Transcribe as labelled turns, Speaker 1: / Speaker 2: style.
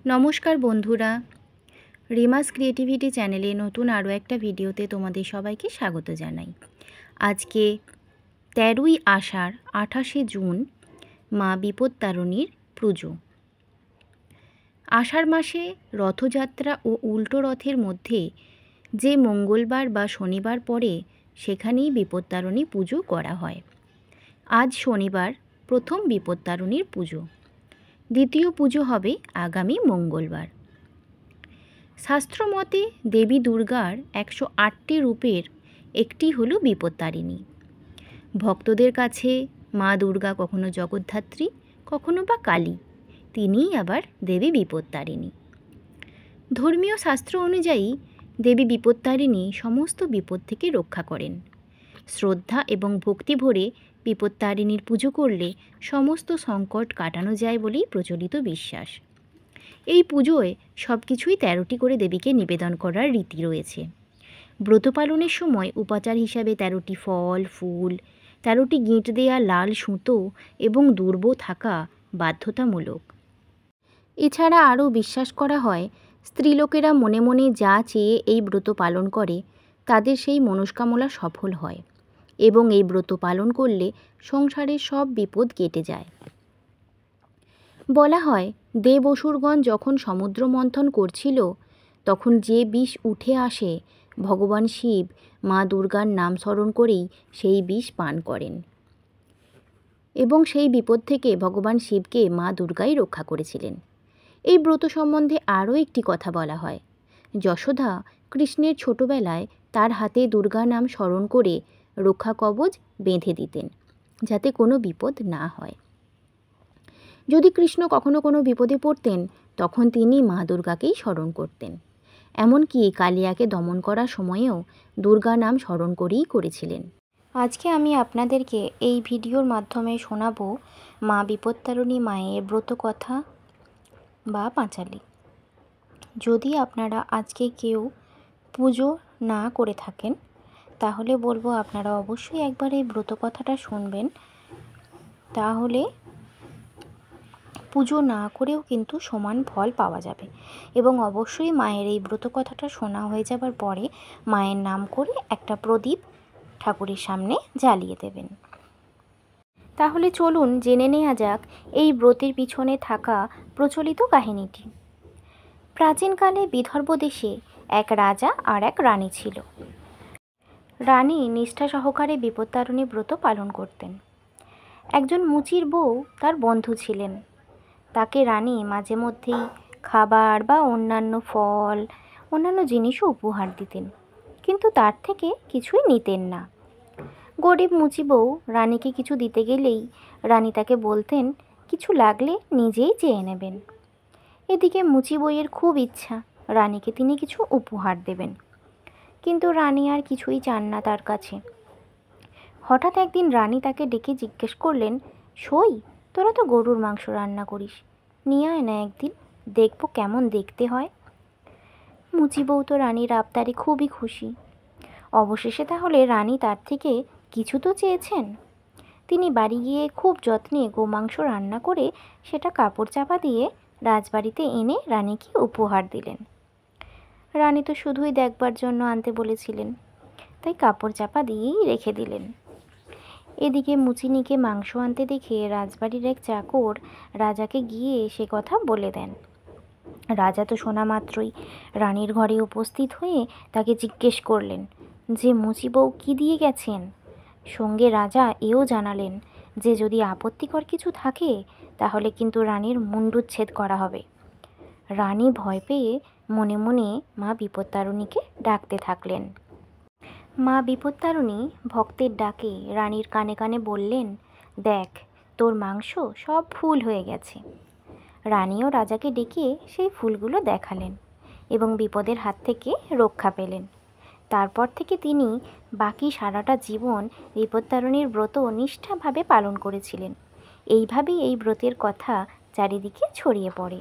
Speaker 1: নমস্কার বন্ধুরা, রিমাস ক্রিয়েটিভিটি চ্যানেলে নতুন আরও একটা ভিডিওতে তোমাদের সবাইকে স্বাগত জানাই। আজকে 13ই আষাঢ় 28শে জুন মা বিপত্তারিণীর পুজো। আষাঢ় মাসে রথযাত্রা ও উল্টো রথের মধ্যে যে মঙ্গলবার বা শনিবার পড়ে সেখানেই বিপত্তারিণী পুজো করা হয়। আজ শনিবার প্রথম বিপত্তারিণীর পুজো, দ্বিতীয় পুজো হবে আগামী মঙ্গলবার। শাস্ত্রমতে দেবী দুর্গার 108টি রূপের একটি হলো বিপত্তারিণী। ভক্তদের কাছে মা দুর্গা কখনো জগদ্ধাত্রী, কখনো বা কালী, তিনিই আবার দেবী বিপত্তারিণী। ধর্মীয় শাস্ত্র অনুযায়ী দেবী বিপত্তারিণী সমস্ত বিপদ থেকে রক্ষা করেন। শ্রদ্ধা এবং ভক্তি ভরে বিপত্তারিণীর পুজো করলে সমস্ত সংকট কাটানো যায় বলেই প্রচলিত বিশ্বাস। এই পুজোয় সব কিছুই 13টি করে দেবীকে নিবেদন করার রীতি রয়েছে। ব্রত পালনের সময় উপাচার হিসাবে 13টি ফল, ফুল, 13টি গিঁট দেয়া লাল সুতো এবং দুর্ব থাকা বাধ্যতামূলক। এছাড়া আরও বিশ্বাস করা হয়, স্ত্রীলোকেরা মনে মনে যা চেয়ে এই ব্রত পালন করে তাদের সেই মনস্কামনা সফল হয় এবং এই ব্রত পালন করলে সংসারের সব বিপদ কেটে যায়। বলা হয়, দেব অসুরগণ যখন সমুদ্র মন্থন করছিল তখন যে বিষ উঠে আসে ভগবান শিব মা দুর্গার নাম স্মরণ করেই সেই বিষ পান করেন এবং সেই বিপদ থেকে ভগবান শিবকে মা দুর্গাই রক্ষা করেছিলেন। এই ব্রত সম্বন্ধে আরও একটি কথা বলা হয়, যশোদা কৃষ্ণের ছোটবেলায় তার হাতে দুর্গা নাম স্মরণ করে রক্ষা কবচ বেঁধে দিতেন যাতে কোনো বিপদ না হয়। যদি কৃষ্ণ কখনো কোনো বিপদে পড়তেন তখন তিনি মা দুর্গাকেই স্মরণ করতেন। এমনকি কালিয়াকে দমন করার সময়েও দুর্গা নাম স্মরণ করেই করেছিলেন। আজকে আমি আপনাদেরকে এই ভিডিওর মাধ্যমে শোনাবো মা বিপত্তারিণী মায়ের ব্রত কথা বা পাঁচালী। যদি আপনারা আজকে কেউ পুজো না করে থাকেন তাহলে বলবো আপনারা অবশ্যই একবার এই ব্রত কথাটা শুনবেন, তাহলে পুজো না করেও কিন্তু সমান ফল পাওয়া যাবে। এবং অবশ্যই মায়ের এই ব্রত কথাটা শোনা হয়ে যাবার পরে মায়ের নাম করে একটা প্রদীপ ঠাকুরের সামনে জ্বালিয়ে দেবেন। তাহলে চলুন জেনে নেওয়া যাক এই ব্রতের পিছনে থাকা প্রচলিত কাহিনীটি। প্রাচীনকালে বিদর্ভ দেশে এক রাজা আর এক রানী ছিল। রানী নিষ্ঠা সহকারে বিপত্তারিণী ব্রত পালন করতেন। একজন মুচির বউ তার বন্ধু ছিলেন। তাকে রানী মাঝে মধ্যেই খাবার বা অন্যান্য ফল, অন্যান্য জিনিসও উপহার দিতেন, কিন্তু তার থেকে কিছুই নিতেন না। গরিব মুচি বউ রানীকে কিছু দিতে গেলেই রানী তাকে বলতেন কিছু লাগলে নিজেই চেয়ে নেবেন। এদিকে মুচি বউয়ের খুব ইচ্ছা রানীকে তিনি কিছু উপহার দেবেন, কিন্তু রানী আর কিছুই চান না তার কাছে। হঠাৎ একদিন রানী তাকে ডেকে জিজ্ঞেস করলেন, সই, তোরা তো গরুর মাংস রান্না করিস, নিয়ে আয় না একদিন, দেখবো কেমন দেখতে হয়। মুচি বউ তো রানীর আবদারে খুবই খুশি। অবশেষে তাহলে রানী তার থেকে কিছু তো চেয়েছেন। তিনি বাড়ি গিয়ে খুব যত্নে গোমাংস রান্না করে সেটা কাপড় চাপা দিয়ে রাজবাড়িতে এনে রানীকে উপহার দিলেন। রানী তো শুধুই দেখবার জন্য আনতে বলেছিলেন, তাই কাপড় চাপা দিয়েই রেখে দিলেন। এদিকে মুচিনিকে মাংস আনতে দেখে রাজবাড়ির এক চাকর রাজাকে গিয়ে সে কথা বলে দেন। রাজা তো শোনা মাত্রই রানীর ঘরে উপস্থিত হয়ে তাকে জিজ্ঞেস করলেন যে মুচি বউ কী দিয়ে গেছেন। সঙ্গে রাজা এও জানালেন যে যদি আপত্তিকর কিছু থাকে তাহলে কিন্তু রানীর মুণ্ডুচ্ছেদ করা হবে। রানী ভয় পেয়ে মনে মনে মা বিপত্তারিণীকে ডাকতে থাকলেন। মা বিপত্তারিণী ভক্তের ডাকে রানীর কানে কানে বললেন, দেখ তোর মাংস সব ফুল হয়ে গেছে। রানীও রাজাকে ডেকে সেই ফুলগুলো দেখালেন এবং বিপদের হাত থেকে রক্ষা পেলেন। তারপর থেকে তিনি বাকি সারাটা জীবন বিপত্তারিণীর ব্রত নিষ্ঠাভাবে পালন করেছিলেন। এইভাবেই এই ব্রতের কথা চারিদিকে ছড়িয়ে পড়ে।